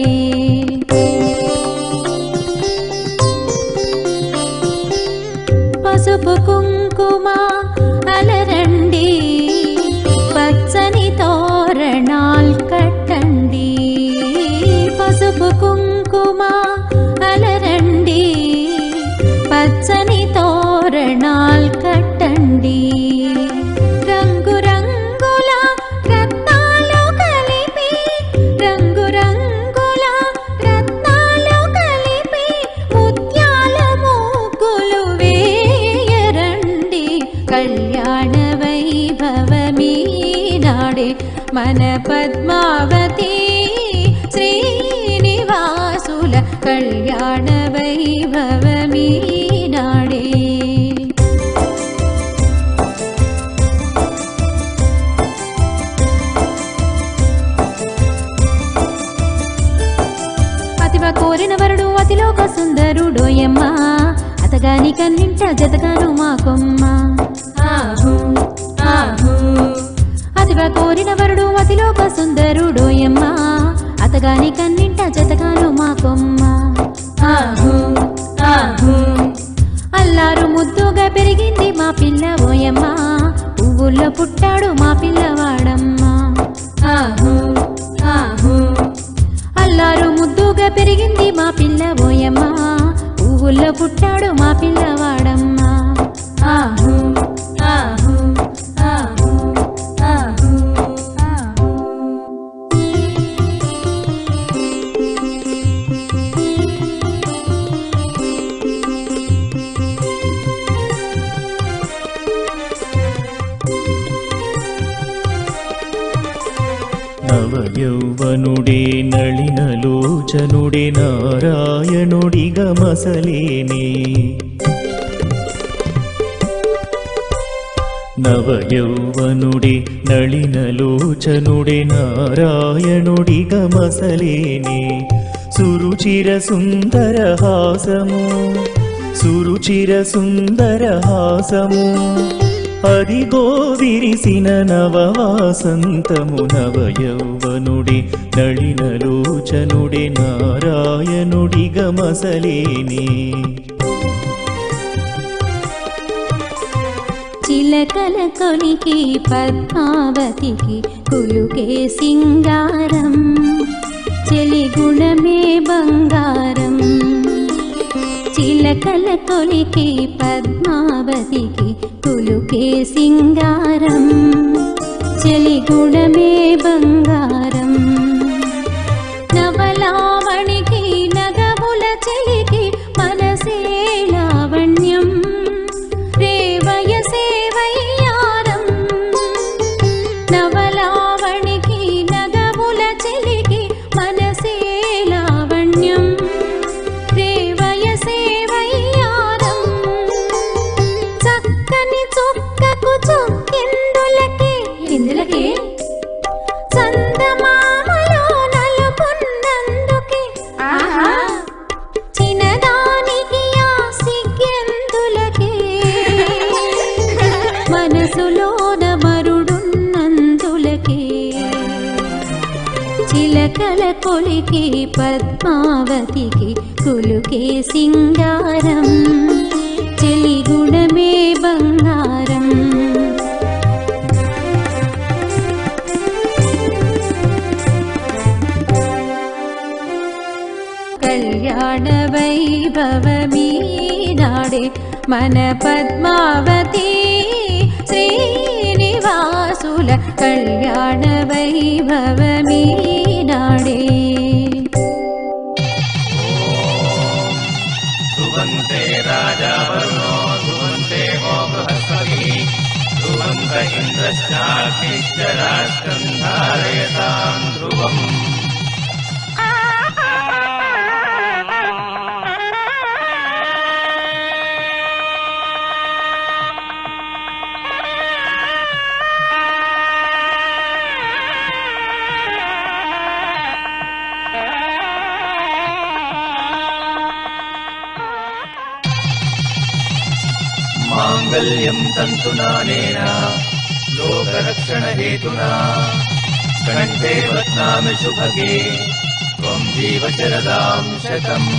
పసుపు కుంకుమ అలరండి పచ్చని తోరణాల్ కట్టండి. పసుపు కుంకుమ అలరండి మన పద్మావతి శ్రీనివాసుల కళ్యాణ వైభవమీ నాడే. అతివ కోరిన వరుడు అతిలోక సుందరుడోయమ్మ, అతగాని కన్నింట జతగాను మా కొమ్మ. అతివ కోరిన వరుడు అతిలోక సుందరుడోయమ్మ, అతగాని కన్నింట జతగాను మా కొమ్మ. అల్లారు ముద్దుగా పెరిగింది మా పిల్ల ఓయమ్మ, పువ్వుల్లో పుట్టాడు మా పిల్లవాడమ్మ. అల్లారు ముద్దుగా పెరిగింది మా పిల్ల ఓయమ్మ, పువ్వుల్లో పుట్టాడు మా పిల్లవాడమ్మ. నవయౌవనుడే నళినలోచనుడే నారాయణుడిగ మసలేనే. నవయౌవనుడే నళినలోచనుడే నారాయణుడిగ మసలేనే. సురుచిర సుందర హాసము సురుచిర సుందర హాసము అదిగో విరిసిన నవవాసంతము. నవయౌవనుడే నళినలోచనుడే నారాయణుడిగ మసలేనే. చిలకల కొలికి పద్మావతికి కులుకే సింగారం, చెలిగుణమే బంగారం. చిలకల కొలికి పద్మావతికి కులుకే సింగారం, చెలిగుణమే బంగారం. నవలావణికి నగముల చెలికి మనసే లావణ్యం, రేవయసే వయ్యారం. నవలావణికి నగముల చెలికి మనసే లావణ్యం, రేవయసే వయ్యారం. చక్కని చొక్కకు చొక్కెందులకి ఎందులకి చందమామలో నలుపున్నందుకే. చిన్నదానికి ఆ సిగ్గెందులకి మనసులోన మరుడున్నందులకి. చిలకల కొలికి పద్మావతికి కులుకే సింగారం, చెలిగుణమే బంగారం. కళ్యాణ వైభవమీ నాడే మన పద్మావతి శ్రీనివాసుల కళ్యాణ వైభవమీ నాడే. ध्रुवन्ते राजा वरुणो ध्रुवन्ते वो बृहस्पतिः ध्रुवन्त इन्द्रश्चाग्निश्च राष्ट्रं धारयतां ध्रुवम्. माङ्गल्यं तन्तुनानेन लोकरक्षणहेतुना कण्ठे बध्नामि शुभगे त्वं जीव शरदां शतम्.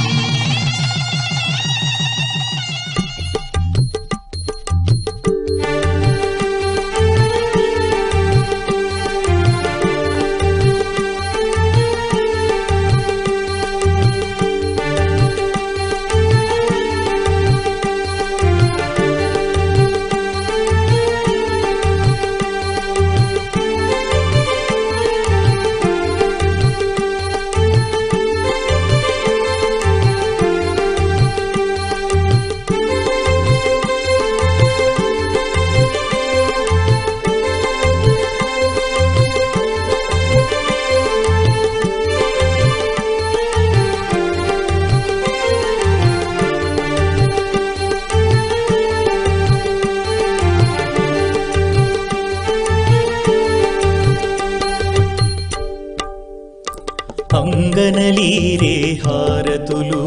హారతులు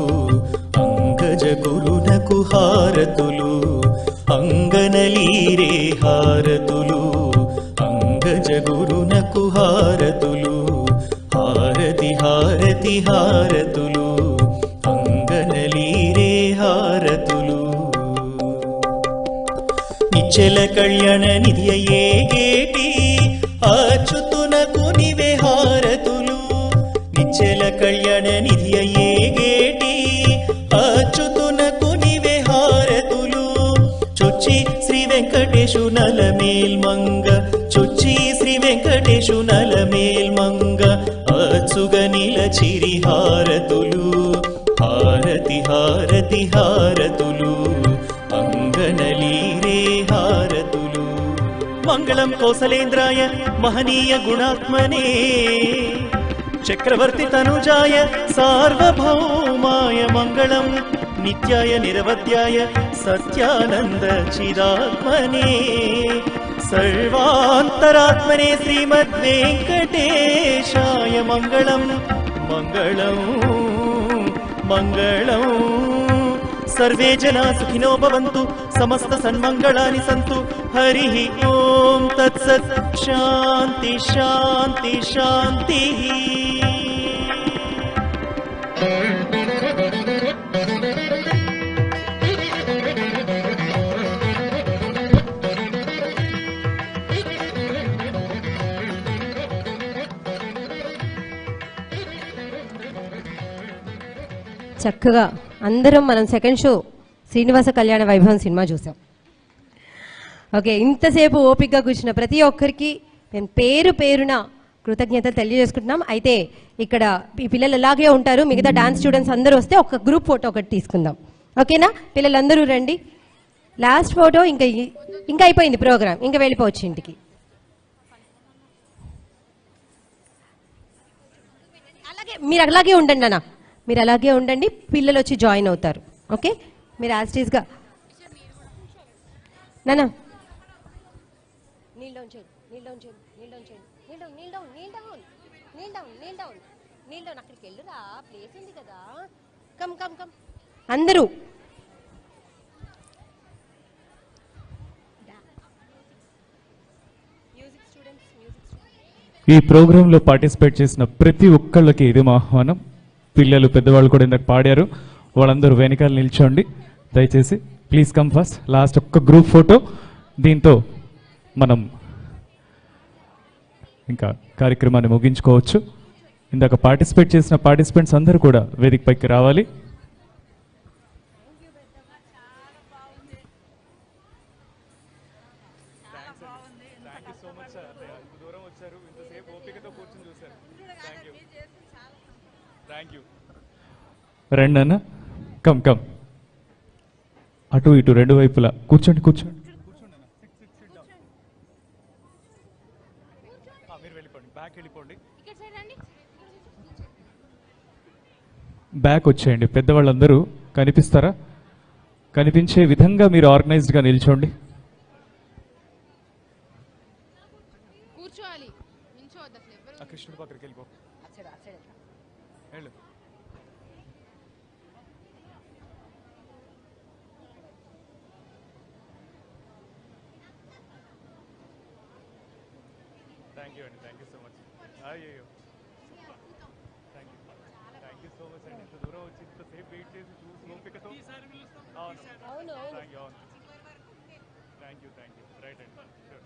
అంగజ గురునకు హారతులు అంగనలీరే హారతులు అంగజ గురునకు హారతులు హారతి హారతి హారతులు అంగనలీరే హారతులు నిచ్చల కళ్యాణ నిధియే గేటి అచ్యుతునకు నివే హారతులు నిచ్చల కళ్యాణ నిధియే గేటి అచ్యుతునకు నివే హారతులు చొచ్చి శ్రీ వెంకటేశు నలమేల్మంగ చొచ్చి శ్రీ వెంకటేశు నలమేల్మంగ అచ్చుగ నిలచిరి హారతులు హారతి హారతి హారతులు అంగనలీరే హారతులు మంగళం కౌసలేంద్రాయ మహనీయ గుణాత్మనే చక్రవర్తి తనుజాయ సార్వభౌమాయ మంగళం నిత్యాయ నిరవధ్యాయ సత్యానంద చిదాత్మనే సర్వాంతరాత్మనే శ్రీమద్వేంకటేశాయ మంగళం మంగళం మంగళం सर्वे जना सुखिनो भवन्तु समस्त सन्मंगलानि सन्तु हरिः ओम तत्सत् शान्ति शान्ति शान्तिः చక్కగా అందరం మనం సెకండ్ షో శ్రీనివాస కళ్యాణ వైభవం సినిమా చూసాం. ఓకే, ఇంతసేపు ఓపికగా కూర్చున్న ప్రతి ఒక్కరికి నేను పేరు పేరున కృతజ్ఞతలు తెలియజేసుకుంటున్నాం. అయితే ఇక్కడ ఈ పిల్లలు అలాగే ఉంటారు, మిగతా డాన్స్ స్టూడెంట్స్ అందరూ వస్తే ఒక గ్రూప్ ఫోటో ఒకటి తీసుకుందాం. ఓకేనా, పిల్లలందరూ రండి. లాస్ట్ ఫోటో ఇంకా అయిపోయింది ప్రోగ్రామ్, ఇంకా వెళ్ళిపోవచ్చు ఇంటికి. మీరు అలాగే ఉండండి అన్న, మీరు అలాగే ఉండండి, పిల్లలు వచ్చి జాయిన్ అవుతారు. ఓకే, మీరు యాజ్టీస్గా నాన్న నీల్ డౌన్ చేయండి, నీల్ డౌన్ చేయండి, నీల్ డౌన్ చేయండి, Neel down Neel down Neel down Neel down Neel down Neel down అక్కడికి వెళ్ళురా, ప్లేస్ ఉంది కదా. కమ్ కమ్ కమ్ అందరూ. ఈ ప్రోగ్రాంలో పార్టిసిపేట్ చేసిన ప్రతి ఒక్కళ్ళకి ఇది మా ఆహ్వానం. పిల్లలు పెద్దవాళ్ళు కూడా ఇందాక పాడారు, వాళ్ళందరూ వెనకాల నిల్చోండి దయచేసి. Please come first. లాస్ట్ ఒక్క గ్రూప్ ఫోటో, దీంతో మనం ఇంకా కార్యక్రమాన్ని ముగించుకోవచ్చు. ఇందాక పార్టిసిపేట్ చేసిన పార్టిసిపెంట్స్ అందరూ కూడా వేదిక పైకి రావాలి. రండి అన్న, కమ్ కమ్. అటు ఇటు రెండు వైపులా కూర్చోండి కూర్చోండి. బ్యాక్ వచ్చేయండి. పెద్దవాళ్ళందరూ కనిపిస్తారా? కనిపించే విధంగా మీరు ఆర్గనైజ్డ్గా నిల్చోండి. కృష్ణుడి పక్కడికి వెళ్ళిపో. థ్యాంక్ యూ అండి, థ్యాంక్ యూ సో మచ్. అయ్యో థ్యాంక్ యూ సో మచ్ అండి. ఇంత దూరం వచ్చి ఇంతసేపు వెయిట్ చేసి చూసి ఓపికతో. అవును థ్యాంక్ యూ, అవును థ్యాంక్ యూ రైట్ అండి. షూర్.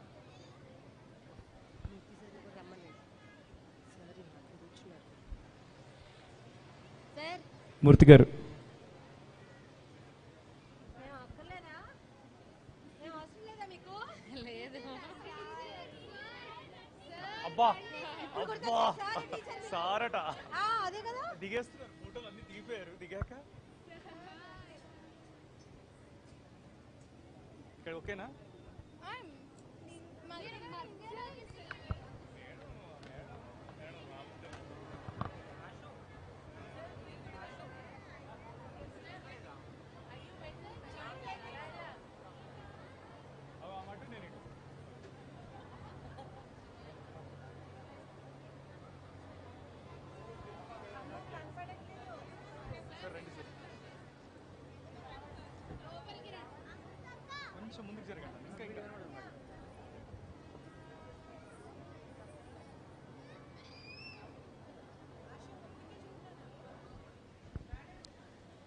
మూర్తి గారు, అబ్బా అబ్బా సారట దిగేస్తున్నారు, ఫోటోలు అన్ని దిగిపోయారు. దిగాక ఇక్కడ ఓకేనా?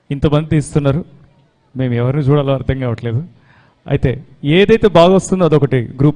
ఇంతమంది తీస్తున్నారు, మేము ఎవరిని చూడాలో అర్థం కావట్లేదు. అయితే ఏదైతే బాగా వస్తుందో అదొకటి గ్రూప్